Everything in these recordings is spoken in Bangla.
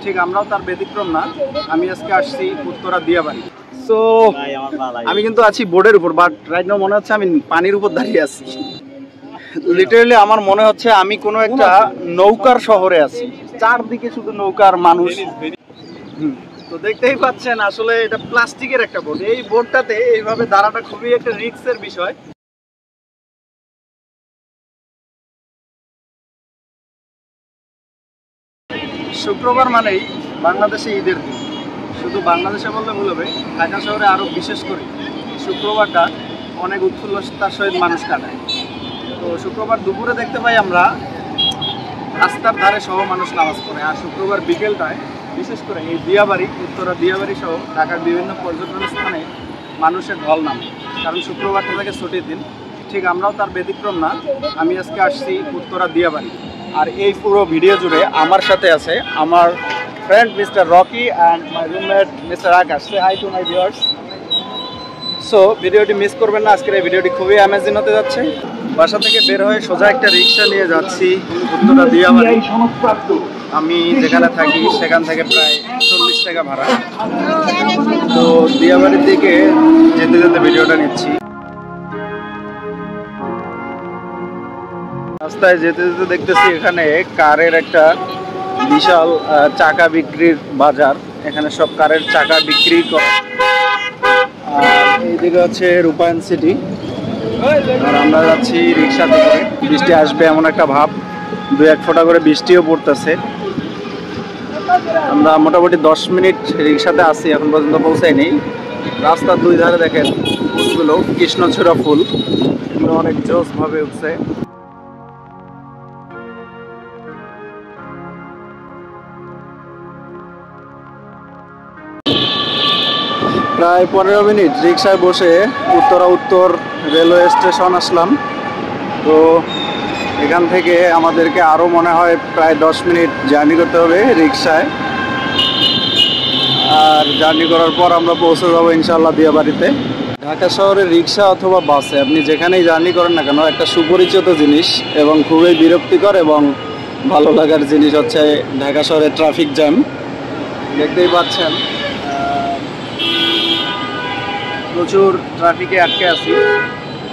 ঠিক আমরাও তার ব্যতিক্রম না। আমি আজকে আসছি উত্তরা দিয়াবাড়ি। সো আমি কিন্তু আছি বোর্ডের উপর, বাট রাইট নাও মনে হচ্ছে আমি পানির উপর দাঁড়িয়ে আছি। লিটারালি আমার মনে হচ্ছে আমি কোনো একটা নৌকার শহরে আছি, চারদিকে শুধু নৌকার মানুষ। তো দেখতেই পাচ্ছেন আসলে এটা প্লাস্টিকের একটা বোট। এই বোটটাতে এইভাবে দাঁড়াটা খুবই একটা রিস্কের বিষয়। শুক্রবার মানেই বাংলাদেশে ঈদের দিন। শুধু বাংলাদেশে বললে ভুল হবে, ঢাকা শহরে আরও বিশেষ করে শুক্রবারটা অনেক উৎফুল্লতার সহিত মানুষ কাটায়। তো শুক্রবার দুপুরে দেখতে পাই আমরা রাস্তার ধারে সহ মানুষ নামাজ পড়ে, আর শুক্রবার বিকেলটায় বিশেষ করে এই দিয়াবাড়ি, উত্তরা দিয়াবাড়ি সহ ঢাকার বিভিন্ন পর্যটন স্থানে মানুষের ঢল নামে, কারণ শুক্রবারটা থেকে ছুটির দিন। ঠিক আমরাও তার ব্যতিক্রম না। আমি আজকে আসছি উত্তরা দিয়াবাড়ি, আর এই পুরো ভিডিও জুড়ে আমার সাথে আছে আমার friend mister Rocky and my roommate mister Akash. Say hi to my viewers. So ভিডিওটি মিস করবেন না, আজকের এই ভিডিওটি খুবই অ্যামেজিং হতে যাচ্ছে। বাসা থেকে বের হয়ে সোজা একটা রিক্সা নিয়ে যাচ্ছি উত্তরা দিয়াবাড়ি। আমি যেখানে থাকি সেখান থেকে প্রায় 40 টাকা ভাড়া। তো দিয়াবাড়ির দিকে যেতে যেতে ভিডিওটা নিচ্ছি। রাস্তায় যেতে যেতে দেখতেছি এখানে কারের একটা বিশাল চাকা বিক্রির বাজার। এখানে সব কারের চাকা বিক্রি করে। আর এইদিকে হচ্ছে রূপায়ণ সিটি, আর আমরা যাচ্ছি রিক্সাতে করে। বৃষ্টি আসবে এমন একটা ভাব, 2-1 ফোঁটা করে বৃষ্টিও পড়তেছে। আমরা মোটামুটি 10 মিনিট রিক্সাতে আসি, এখন পর্যন্ত পৌঁছায়নি। রাস্তার দুই ধারে দেখেন ফুলগুলো, কৃষ্ণচূড়া ফুল, এগুলো অনেক জোস ভাবে উঠছে। প্রায় 15 মিনিট রিক্সায় বসে উত্তরা উত্তর রেলওয়ে স্টেশন আসলাম। তো এখান থেকে আমাদেরকে আরও মনে হয় প্রায় 10 মিনিট জার্নি করতে হবে রিক্সায়। আর জার্নি করার পর আমরা পৌঁছে যাবো ইনশাআল্লাহ দিয়াবাড়িতে। ঢাকা শহরের রিক্সা অথবা বাসে আপনি যেখানেই জার্নি করেন না কেন, একটা সুপরিচিত জিনিস এবং খুবই বিরক্তিকর এবং ভালো লাগার জিনিস হচ্ছে ঢাকা শহরের ট্রাফিক জ্যাম। দেখতেই পাচ্ছেন প্রচুর ট্রাফিকে আটকে আছি।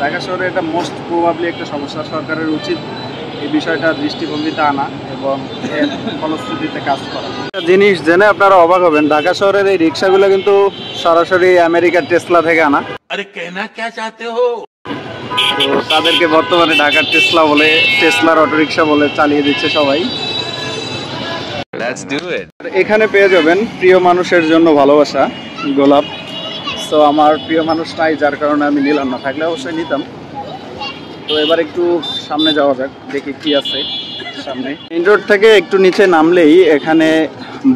ঢাকা শহরে এটা মোস্ট প্রবাবলি একটা সমস্যা। সরকারের উচিত এই বিষয়টা দৃষ্টিভঙ্গিতে আনা এবং এর ফলশ্রুতিতে কাজ করা। জিনিস জেনে আপনারা অবাক হবেন, ঢাকা শহরের এই রিক্সাগুলো কিন্তু সরাসরি আমেরিকার টেসলা থেকে আনা। আরে কেনা কে চাতে হো? তো তাদেরকে বর্তমানে ঢাকার টেসলা বলে, টেসলার অটোরিক্সা বলে চালিয়ে দিচ্ছে সবাই। এখানে পেয়ে যাবেন প্রিয় মানুষের জন্য ভালোবাসা, গোলাপ। তো আমার প্রিয় মানুষ নাই, যার কারণে আমি নিলাম না, থাকলে অবশ্যই নিতাম। তো এবার একটু সামনে যাওয়া যাক, দেখি কি আছে সামনে। মেইন রোড থেকে একটু নিচে নামলেই এখানে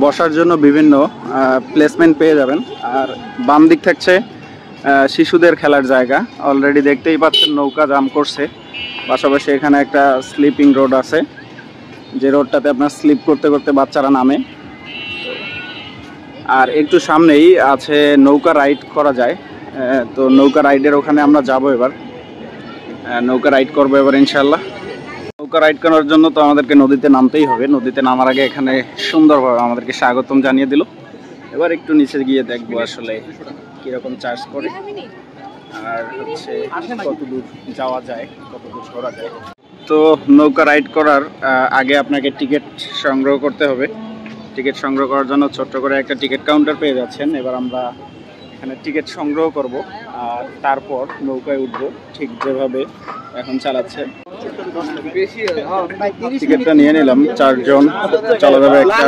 বসার জন্য বিভিন্ন প্লেসমেন্ট পেয়ে যাবেন। আর বাম দিক থাকছে শিশুদের খেলার জায়গা। অলরেডি দেখতেই পাচ্ছেন নৌকা জাম করছে। পাশাপাশি এখানে একটা স্লিপিং রোড আছে, যে রোডটাতে আপনার স্লিপ করতে করতে বাচ্চারা নামে। আর একটু সামনেই আছে নৌকা রাইড করা যায়। তো নৌকা রাইডের ওখানে আমরা যাব এবার, নৌকা রাইড করবো এবার ইনশাল্লাহ। নৌকা রাইড করার জন্য তো আমাদেরকে নদীতে নামতেই হবে। নদীতে নামার আগে এখানে সুন্দরভাবে আমাদেরকে স্বাগতম জানিয়ে দিল। এবার একটু নিচে গিয়ে দেখবো আসলে কীরকম চার্জ করে, আর হচ্ছে কত দূর যাওয়া যায়, কত দূর ঘোরা যায়। তো নৌকা রাইড করার আগে আপনাকে টিকিট সংগ্রহ করতে হবে। টিকিট সংগ্রহ করার জন্য ছোট্ট করে একটা টিকিট কাউন্টার পেয়ে যাচ্ছেন। এবার আমরা এখানে টিকিট সংগ্রহ করব আর তারপর নৌকায় উঠবো, ঠিক যেভাবে এখন চালাচ্ছে। টিকিটটা নিয়ে নিলাম, 4 জন চলা যাবে একটা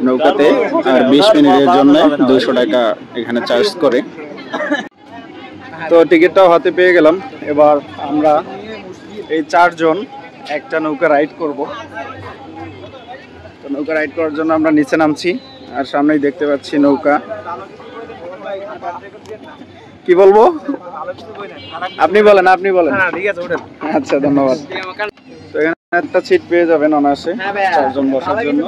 নৌকাতে। আর 20 মিনিটের জন্য 200 টাকা এখানে চার্জ করে। তো টিকিটটাও হাতে পেয়ে গেলাম। এবার আমরা এই 4 জন একটা নৌকা রাইড করব। তো নৌকা রাইড করার জন্য আমরা নিচে নামছি, আর সামনেই দেখতে পাচ্ছি নৌকা। কি বলবো, আপনি বলেন, আপনি বলেন। আচ্ছা, ধন্যবাদ। তো এখানে একটা সিট পেয়ে যাবেন অনায়াসে 4 জন বসার জন্য।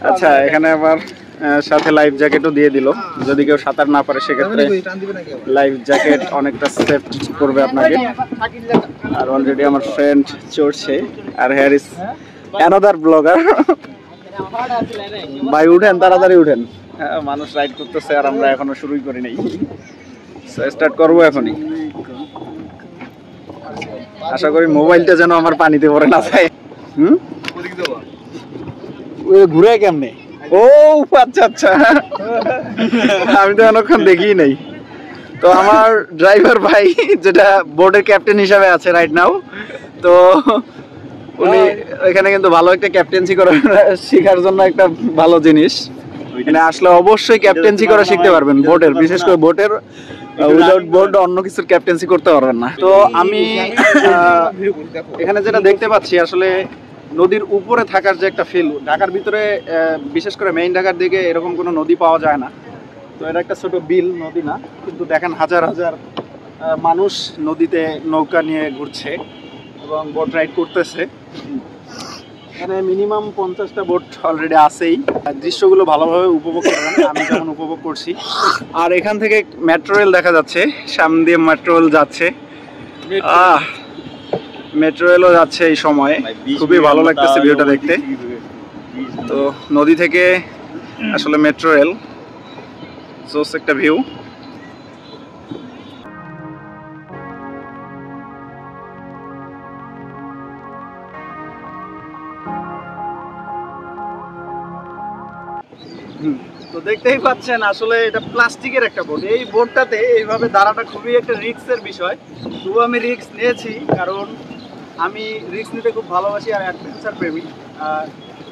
আচ্ছা, এখানে আবার সাথে লাইফ জ্যাকেটও দিয়ে দিল। যদি কেউ সাঁতার না পারে সেক্ষেত্রে লাইফ জ্যাকেট অনেকটা সেফ করবে আপনাকে। আর অলরেডি আমার ফ্রেন্ড চড়ছে, আর হেয়ার ইজ অ্যানাদার ব্লগার। ভাই উঠেন, তাড়াতাড়ি উঠেন। হ্যাঁ, মানুষ রাইড করতেছে আর আমরা এখনো শুরুই করি নাই। স্টার্ট করবো এখনই। আশা করি মোবাইলটা যেন আমার পানিতে পড়ে না যায়। ঘুরে কেমনে? ও আচ্ছা আচ্ছা, আমি তো অনেকক্ষণ দেখিই নাই। তো আমার ড্রাইভার ভাই যেটা বোর্ডের ক্যাপ্টেন হিসাবে আছে রাইট নাও, তো উনি এখানে কিন্তু ভালো একটা ক্যাপ্টেন্সি করা শেখার জন্য একটা ভালো জিনিস। এখানে আসলে অবশ্যই ক্যাপ্টেন্সি করা শিখতে পারবেন বোটের, বিশেষ করে বোটের। উইদাউট বোর্ড অন্য কিছুর ক্যাপ্টেন্সি করতে পারবেন না। তো আমি এখানে যেটা দেখতে পাচ্ছি আসলে নদীর উপরে থাকার যে একটা ফিল, ঢাকার ভিতরে বিশেষ করে মেইন ঢাকার দিকে এরকম কোনো নদী পাওয়া যায় না। তো এটা একটা ছোট বিল, নদী না, কিন্তু দেখেন হাজার হাজার মানুষ নদীতে নৌকা নিয়ে ঘুরছে এবং বোট রাইড করতেছে। এখানে মিনিমাম 50টা বোট অলরেডি আছেই। দৃশ্যগুলো ভালোভাবে উপভোগ করবেন, আমি যেমন উপভোগ করছি। আর এখান থেকে মেট্রো রেল দেখা যাচ্ছে, সামনে দিয়ে মেট্রো রেল যাচ্ছে। মেট্রো রেলও যাচ্ছে এই সময়, খুবই ভালো লাগতেছে ভিউটা দেখতে। তো নদী থেকে আসলে মেট্রো রেল, জোস একটা ভিউ। তো দেখতেই পাচ্ছেন আসলে এটা প্লাস্টিকের একটা বোট। এই বোটটাতে এইভাবে দাঁড়াটা খুবই একটা রিস্কের বিষয়। তবু আমি রিস্ক নিয়েছি, কারণ আমি রিস্ক নিতে খুব ভালোবাসি আর অ্যাডভেঞ্চার প্রেমী।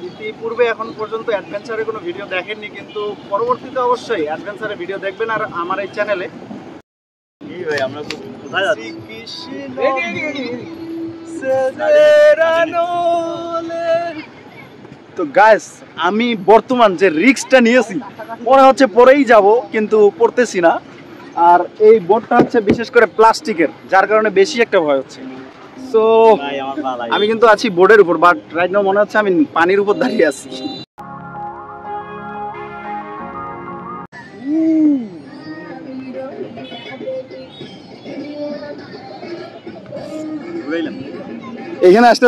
ইতিপূর্বে এখন পর্যন্ত অ্যাডভেঞ্চারের কোনো ভিডিও দেখেননি, কিন্তু পরবর্তীতে অবশ্যই অ্যাডভেঞ্চারের ভিডিও দেখবেন আর আমার এই চ্যানেলে। আমরা কোথায় যাচ্ছি? তো গাইস, আমি বর্তমান যে রিস্কটা নিয়েছি মনে হচ্ছে পরেই যাব, কিন্তু পড়তেছি না। আর এই বোটটা হচ্ছে বিশেষ করে প্লাস্টিকের, যার কারণে বেশি একটা ভয় হচ্ছে। সো আমি কিন্তু আছি বোর্ডের উপর, বাট রাইট নাও মনে হচ্ছে আমি পানির উপর দাঁড়িয়ে আছি। এখানে আসতে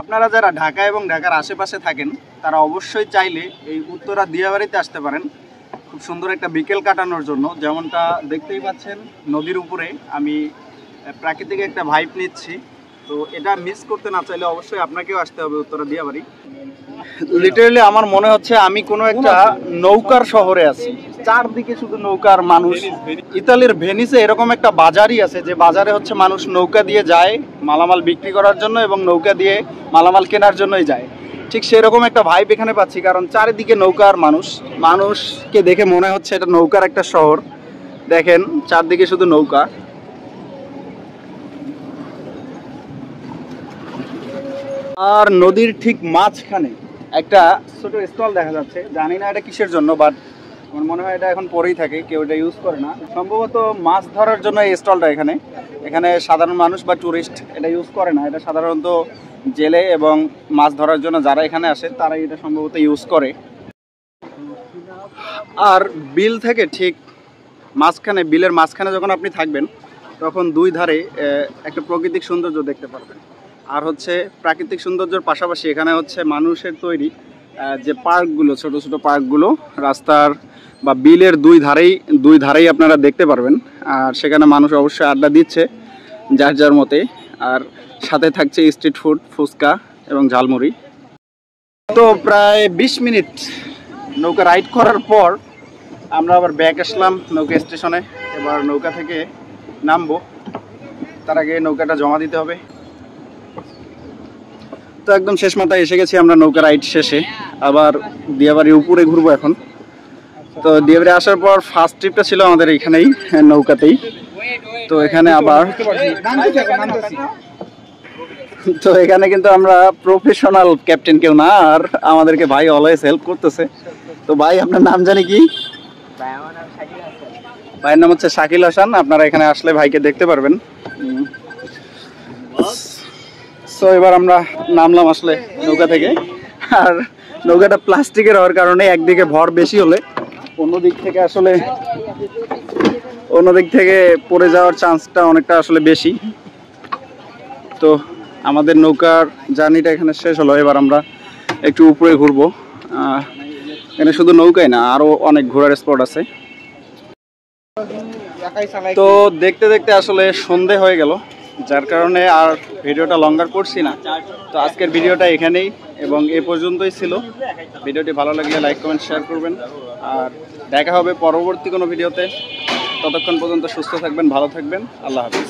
আপনারা যারা ঢাকা এবং ঢাকার আশেপাশে থাকেন তারা অবশ্যই চাইলে এই উত্তরা দিয়াবাড়িতে আসতে পারেন, খুব সুন্দর একটা বিকেল কাটানোর জন্য। যেমনটা দেখতেই পাচ্ছেন নদীর উপরে আমি প্রাকৃতিক একটা ভাইব নিচ্ছি। তো এটা মিস করতে না চাইলে অবশ্যই আপনাকেও আসতে হবে উত্তরা দিয়াবাড়ি। লিটারালি আমার মনে হচ্ছে আমি কোনো একটা নৌকার শহরে আছি, চারদিকে শুধু নৌকার মানুষ। ইতালির ভেনিসে এরকম একটা বাজারই আছে, যে বাজারে হচ্ছে মানুষ নৌকা দিয়ে যায় মালামাল বিক্রি করার জন্য এবং নৌকা দিয়ে মালামাল কেনার জন্যই যায়। ঠিক সেরকম একটা ভাইব এখানে পাচ্ছি, কারণ চারিদিকে নৌকার মানুষ। মানুষকে দেখে মনে হচ্ছে এটা নৌকার একটা শহর। দেখেন চারদিকে শুধু নৌকা। আর নদীর ঠিক মাঝখানে একটা ছোট স্টল দেখা যাচ্ছে, জানি না এটা কিসের জন্য, বাট আমার মনে হয় এটা এখন পরেই থাকে, কেউ এটা ইউজ করে না। সম্ভবত মাছ ধরার জন্য এই স্টলটা এখানে। এখানে সাধারণ মানুষ বা ট্যুরিস্ট এটা ইউজ করে না, এটা সাধারণত জেলে এবং মাছ ধরার জন্য যারা এখানে আসে তারাই এটা সম্ভবত ইউজ করে। আর বিল থেকে ঠিক মাঝখানে, বিলের মাঝখানে যখন আপনি থাকবেন তখন দুই ধারে একটা প্রাকৃতিক সৌন্দর্য দেখতে পারবেন। আর হচ্ছে প্রাকৃতিক সৌন্দর্যের পাশাপাশি এখানে হচ্ছে মানুষের তৈরি যে পার্কগুলো, ছোট ছোট পার্কগুলো রাস্তার বা বিলের দুই ধারেই আপনারা দেখতে পারবেন। আর সেখানে মানুষ অবশ্যই আড্ডা দিচ্ছে যার যার মতে। আর সাথে থাকছে স্ট্রিট ফুড, ফুচকা এবং ঝালমুড়ি। তো প্রায় 20 মিনিট নৌকা রাইড করার পর আমরা আবার ব্যাক আসলাম নৌকা স্টেশনে। এবার নৌকা থেকে নামবো, তার আগে নৌকাটা জমা দিতে হবে। তো একদম শেষ মাথায় এসে গেছি আমরা নৌকা রাইড শেষে। আবার দিয়াবাড়ির উপরে ঘুরবো এখন। তো দিয়াবাড়ি আসার পর ফার্স্ট ট্রিপটা ছিল আমাদের এখানেই, নৌকাতেই। তো এখানে আবার তো এখানে কিন্তু আমরা প্রফেশনাল ক্যাপ্টেন কেউ না, আর আমাদেরকে ভাই অলওয়েজ হেল্প করতেছে। তো ভাই আপনার নাম জানি কি? ভাইয়ের নাম হচ্ছে শাকিল হাসান, আপনারা এখানে আসলে ভাইকে দেখতে পারবেন। সো এবার আমরা নামলাম আসলে নৌকা থেকে। আর নৌকাটা প্লাস্টিকের হওয়ার কারণে একদিকে ভর বেশি হলে অন্যদিক থেকে পড়ে যাওয়ার চান্সটা অনেকটা আসলে বেশি। তো আমাদের নৌকার জার্নিটা এখানে শেষ হলো। এবার আমরা একটু উপরে ঘুরবো। এখানে শুধু নৌকাই না, আরো অনেক ঘোরার স্পট আছে। তো দেখতে দেখতে আসলে সন্ধে হয়ে গেল, যার কারণে আর ভিডিওটা লঙ্গার করছি না। তো আজকের ভিডিওটা এখানেই এবং এ পর্যন্তই ছিল। ভিডিওটি ভালো লাগলে লাইক কমেন্ট শেয়ার করবেন, আর দেখা হবে পরবর্তী কোনো ভিডিওতে। ততক্ষণ পর্যন্ত সুস্থ থাকবেন, ভালো থাকবেন, আল্লাহ হাফিজ।